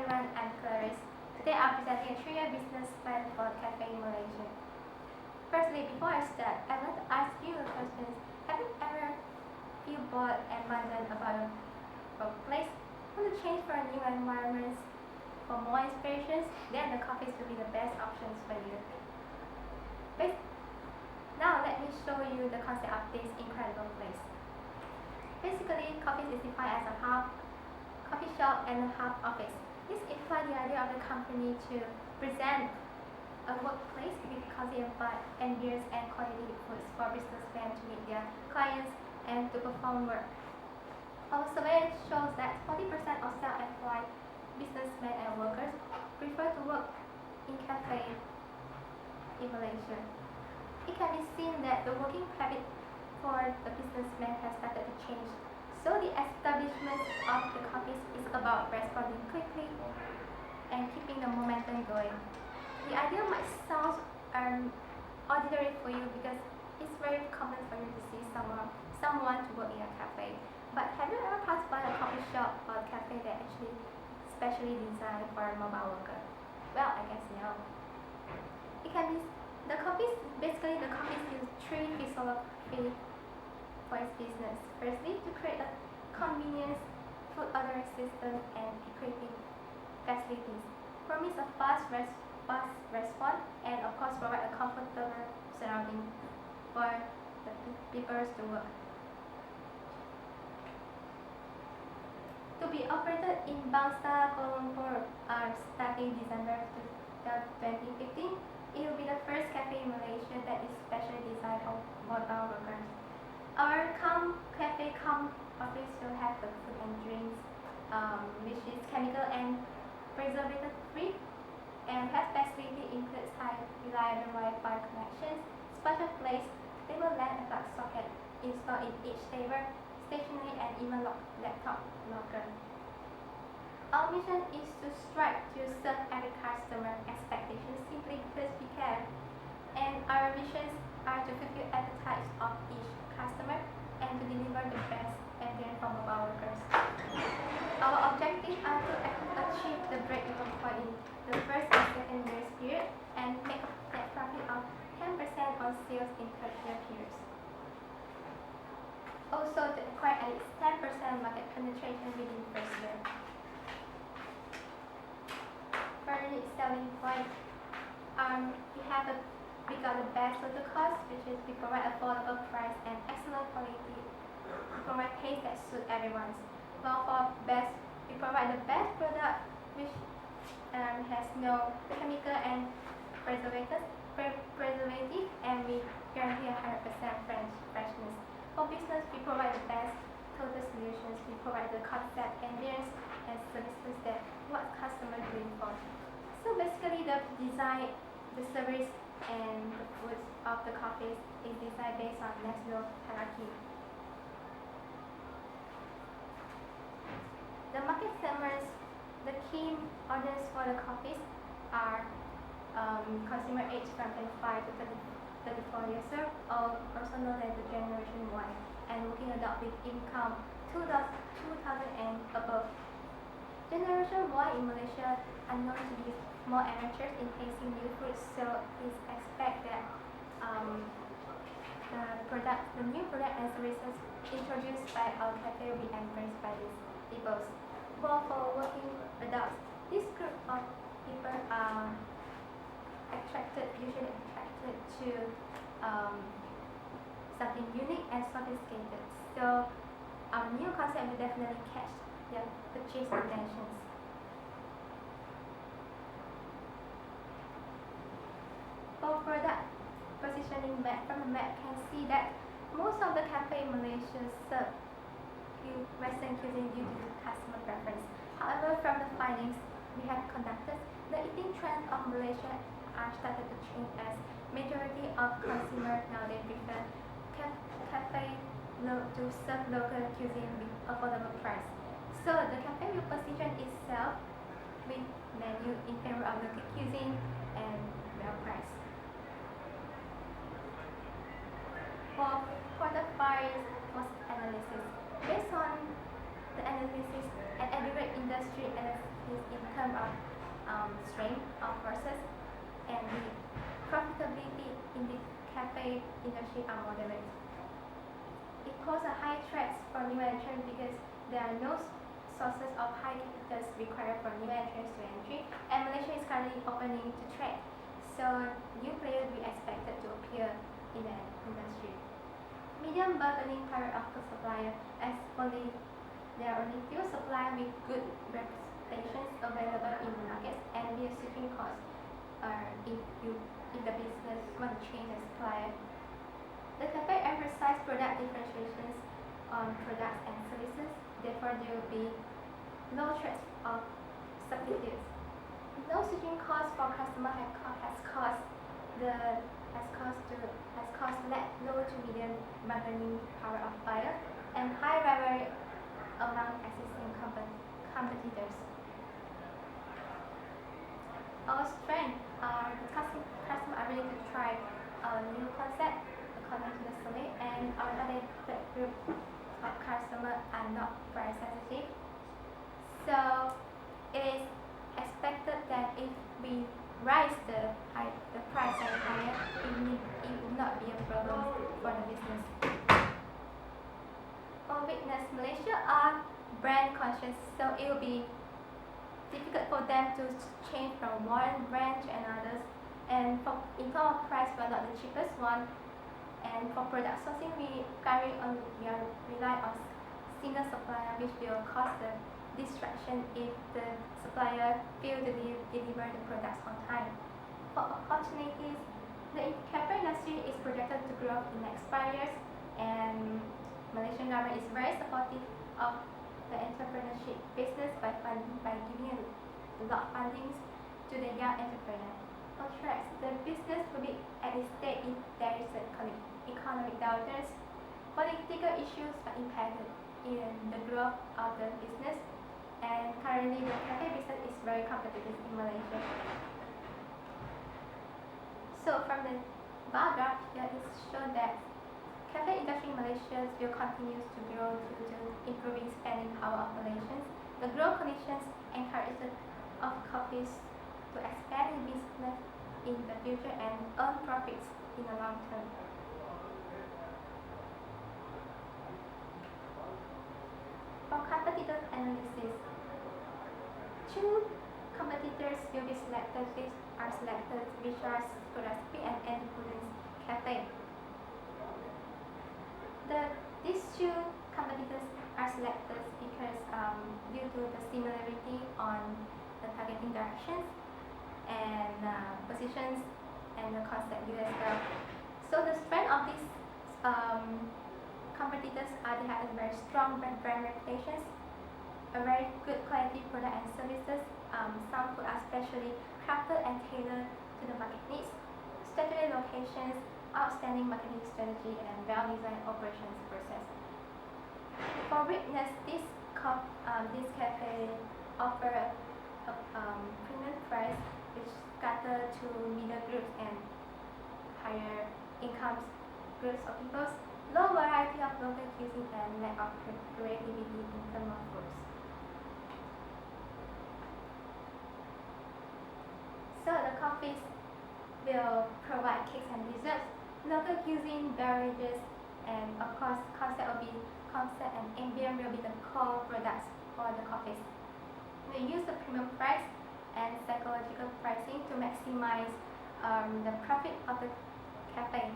everyone, I'm Clarice. Today I'm presenting a 3-year business plan for Cafe Malaysia. Firstly, before I start, I want to ask you a question. Have you ever feel bored and wondered about your workplace? Want to change for a new environment? For more inspirations, then the coffees will be the best options for you. Now let me show you the concept of this incredible place. Basically, coffee is defined as a half coffee shop and a half office. This implies the idea of the company to present a workplace with cozy ambience and quality foods for businessmen to meet their clients and to perform work. Our survey shows that 40% of self-employed businessmen and workers prefer to work in cafe in Malaysia. It can be seen that the working habit for the businessmen has started to change. So the establishment of the coffees is about responding quickly and keeping the momentum going. The idea might sound ordinary for you because it's very common for you to see someone to work in a cafe. But have you ever passed by a coffee shop or a cafe that actually specially designed for a mobile worker? Well, I guess no. The coffees use three philosophies for its business. Firstly, to create a convenience food ordering system and equipping facilities, promise a fast response, and of course provide a comfortable surrounding for the people to work. To be operated in Bangsa, Kuala Lumpur, starting December 2015, it will be the first cafe in Malaysia that is specially designed for mobile workers. Our cafe office will have the food and drinks, which is chemical and preservative free, and has facility includes high reliable Wi-Fi connections, special place, table lamp and plug socket installed in each table, stationery and even laptop locker. Our mission is to strive to serve every customer expectations simply because we care, and our visions are to fulfill appetites of each customer and to deliver the best experience for mobile workers. Our objectives are to achieve the break-even point in the first and second years period and make a net profit of 10% on sales in third year periods. Also to acquire at least 10% market penetration within first year. For its selling point, we got the best total cost, which is we provide affordable price and excellent quality. We provide taste that suit everyone's. While for best, we provide the best product, which has no chemical and preservative, and we guarantee 100% freshness. For business, we provide the best total solutions. We provide the concept, ambience, and services that what customers are looking for. So basically, the design, the service, and the foods of the coffees is designed based on Maslow hierarchy. The market segments, the key audience for the coffees are consumer age from 25 to 34 years old, or also known as the Generation Y, and working adult with income 2,000 and above. Generation Y in Malaysia are known to be more amateurs in tasting new foods, so please expect that the new product and services introduced by our cafe will be embraced by these people. While for working adults, this group of people are usually attracted to something unique and sophisticated. So our new concept will definitely catch their purchase intentions. For product positioning map, from the map can see that most of the cafe in Malaysia serve Western cuisine due to customer preference. However, from the findings we have conducted, the eating trends of Malaysia are started to change as majority of consumers now they prefer cafe to serve local cuisine with affordable price. So the cafe will position itself with menu in favor of local cuisine and well price. For quarter 5 cost analysis, based on the analysis and aggregate industry analysis income of cafe industry are moderate. It poses a high threat for new entrants because there are no sources of high capitals required for new entrants to entry, and Malaysia is currently opening to trade, so new players will be expected to appear in the industry. Medium bargaining power of the supplier, as there are only few suppliers with good reputations available in the market, and their switching costs if the business want to change the supplier. The cafe emphasizes product differentiations on products and services, therefore there will be no threat of substitutes. No switching costs for customer has caused low to medium bargaining power of buyer and high rivalry among existing competitors. Our strength are the customer are willing to try a new concept according to the survey, and our targeted group of customers are not price sensitive. So it is expected that if we raise the price higher, it will not be a problem for the business. For weakness, Malaysia are brand conscious, so it will be difficult for them to change from one brand to another. And in terms of price, we are not the cheapest one. And for product sourcing, we rely on single supplier, which will cause the distraction if the supplier fail to deliver the products on time. For opportunities, the cafe industry is projected to grow in the next 5 years, and Malaysian government is very supportive of the entrepreneurship business by giving a lot of funding to the young entrepreneur. On tracks, the business will be at a state if there is an economic downturn. Political issues are impacted in the growth of the business, and currently the cafe business is very competitive in Malaysia. So from the bar graph here, it shows that cafe industry in Malaysia will continue to grow due to improving spending power of Malaysians. The growth conditions encourage the of coffees to expand in business in the future and earn profits in the long term. For competitor analysis, 2 competitors will be selected, which are Scholastic and Independence Cafe. These 2 competitors are selected because due to the similarity on the targeting directions and positions and the concept US well. So the strength of these competitors are they have a very strong brand reputations, a very good quality product and services. Some food are specially crafted and tailored to the market needs, strategic locations, outstanding marketing strategy, and well-designed operations process. For weakness, this cafe offer a premium price which cater to middle groups and higher income groups of people, low variety of local cuisine, and lack of creativity in terms of foods. So the coffees will provide cakes and desserts, local cuisine, beverages, and of course concept and ambient will be the core products for the coffees. We use the premium price and psychological pricing to maximize the profit of the cafe.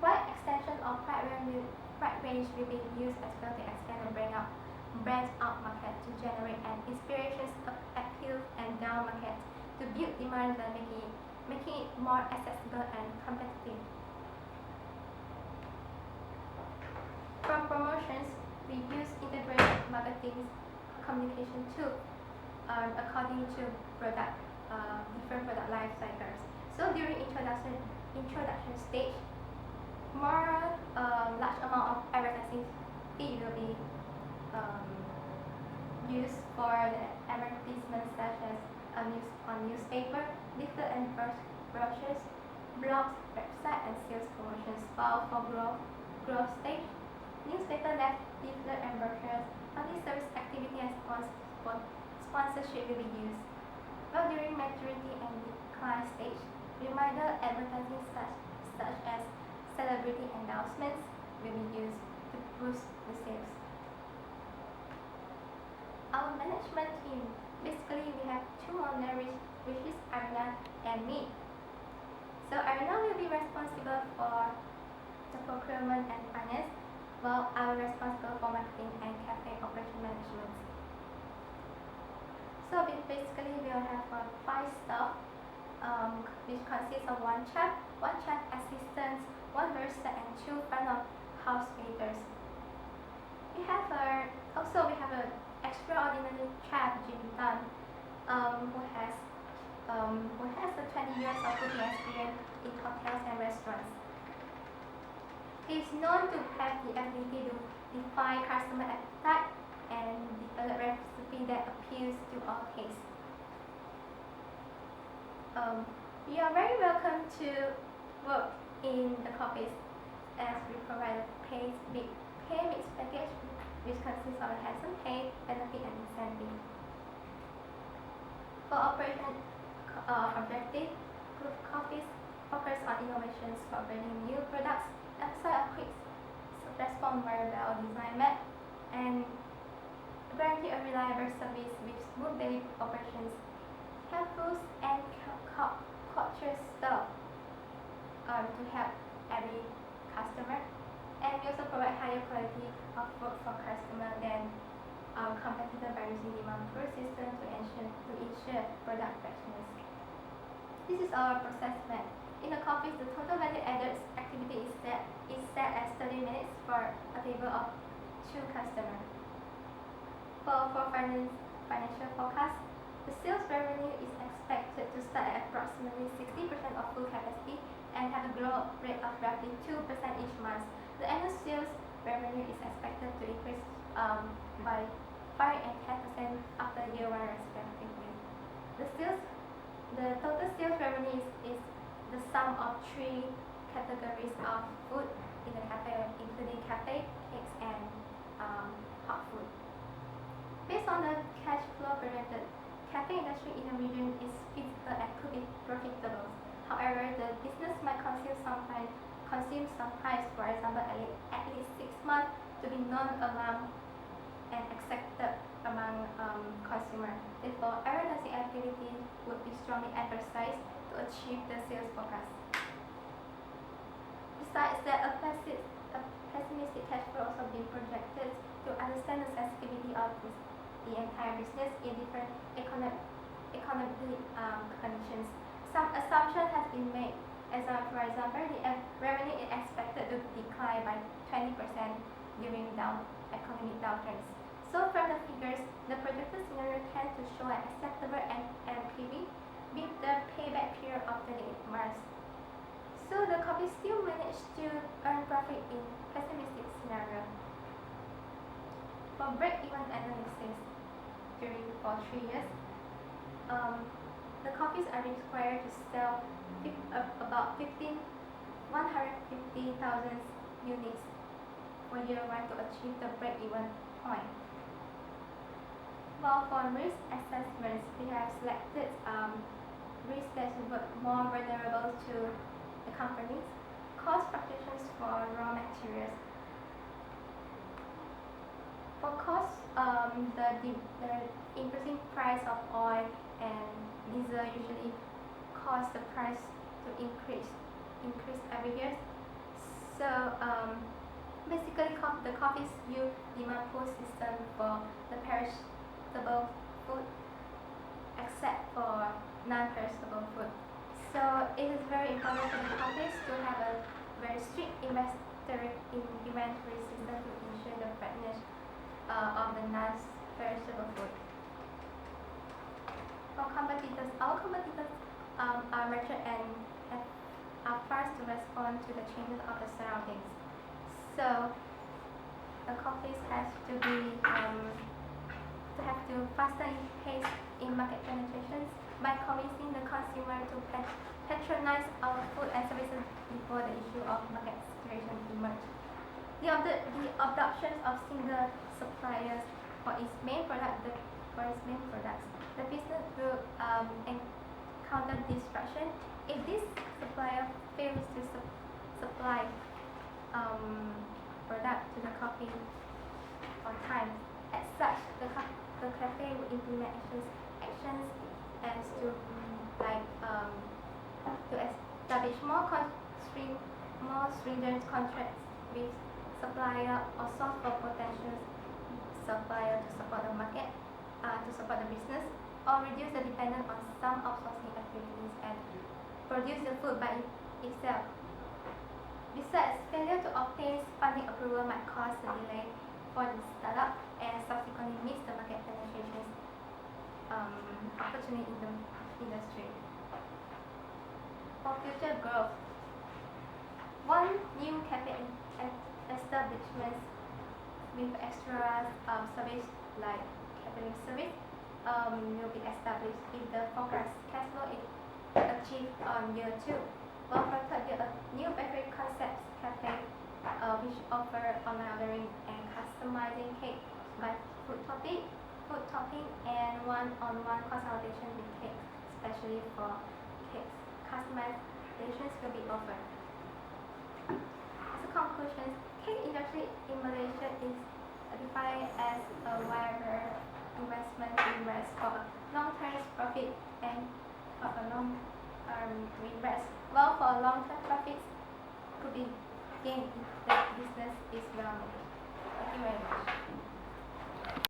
Wide extension of price range will be used as well to expand and branch out market to generate an inspirations appeal and down market to build demand and making it more accessible and competitive. For promotions, we use integrated marketing communication tool according to different product life cycles. So during introduction stage, more large amount of advertising fee will be used for the advertisements such as on newspaper, leaflet and brochures, blogs, website, and sales promotions. While for growth stage, newspaper, leaflet, and brochures, only service activity and sponsorship will be used. While during maturity and decline stage, reminder advertising such as celebrity endorsements will be used to boost the sales. Our management team, basically we have two owners, which is Arna and me. So Arna will be responsible for the procurement and finance, while I will responsible for marketing and cafe operation management. So basically we will have 5 staff, which consists of one chef assistant, one barista, and 2 front of house waiters. We have an extraordinary chef, Jimmy Tan, who has a 20 years of cooking experience in hotels and restaurants. He is known to have the ability to define customer appetite and develop recipe that appeals to all tastes. You are very welcome to work in the coffees, as we provide a pay mix package which consists of a handsome pay, benefit, and incentive. For operation objective, Group Coffees focus on innovations for bringing new products, emphasize a quick response very well design map, and guarantee a reliable service with smooth daily operations, helpful and courteous staff to help every customer, and we also provide higher quality of work for customer than our competitor by using demand pull system to ensure product freshness. This is our process map. In the coffee, the total value added activity is set as 30 minutes for a table of 2 customers. For financial forecast, the sales revenue is expected to start at approximately 60% of full capacity and have a growth rate of roughly 2% each month. The annual sales revenue is expected to increase by 5 and 10% after year 1 respectively. The total sales revenue is the sum of 3 categories of food in the cafe, including cafe, cakes, and hot food. Based on the cash flow projected, cafe industry in the region is feasible and could be profitable. However, the business might consume some time, for example, at least 6 months to be known among and accepted among consumers. Therefore, advertising activity would be strongly emphasized to achieve the sales forecast. Besides that, a pessimistic cash flow also being projected to understand the sensitivity of the entire business in different economic conditions. Some assumption has been made. For example, the revenue is expected to decline by 20% during economic downturns. So from the figures, the projected scenario tends to show an acceptable NPV with the payback period of 28 months. So the company still managed to earn profit in pessimistic scenario. For break-even analysis for 3 years, the coffees are required to sell about 150,000 units for year 1 to achieve the break-even point. While for risk assessments, we have selected risks that were more vulnerable to the companies, cost fluctuations for raw materials. For costs, the increasing price of oil and diesel usually cause the price to increase every year. So basically, the coffees use demand pull system for the perishable food, except for non-perishable food. So it is very important for the coffees to have a very strict inventory system to ensure the freshness of the non-perishable food. For competitors, our competitors are mature and are fast to respond to the changes of the surroundings. So the coffees has to have to faster in pace in market penetrations by convincing the consumer to patronize our food and services before the issue of market situation emerge. The adoption of single suppliers for its main products, the business will encounter disruption if this supplier fails to supply product to the coffee on time. As such, the cafe will implement actions as to to establish more stringent contracts with supplier or source for potential supplier to support the market, to support the business, or reduce the dependence on some outsourcing activities and produce the food by itself. Besides, failure to obtain funding approval might cause a delay for the startup and subsequently miss the market penetration opportunity in the industry. For future growth, one new cafe establishment with extra service like catering service will be established if the forecast cash flow is achieved on year 2. While for third year, a new bakery concept cafe which offer online ordering and customizing cake by food topping and one-on-one consultation with cakes, especially for cakes. Customizations will be offered. As a conclusion, cake industry in Malaysia is defined as a viable investment for long-term profit and for a long-term invest. While for long-term profits could be gained if the business is well managed. Thank you very much.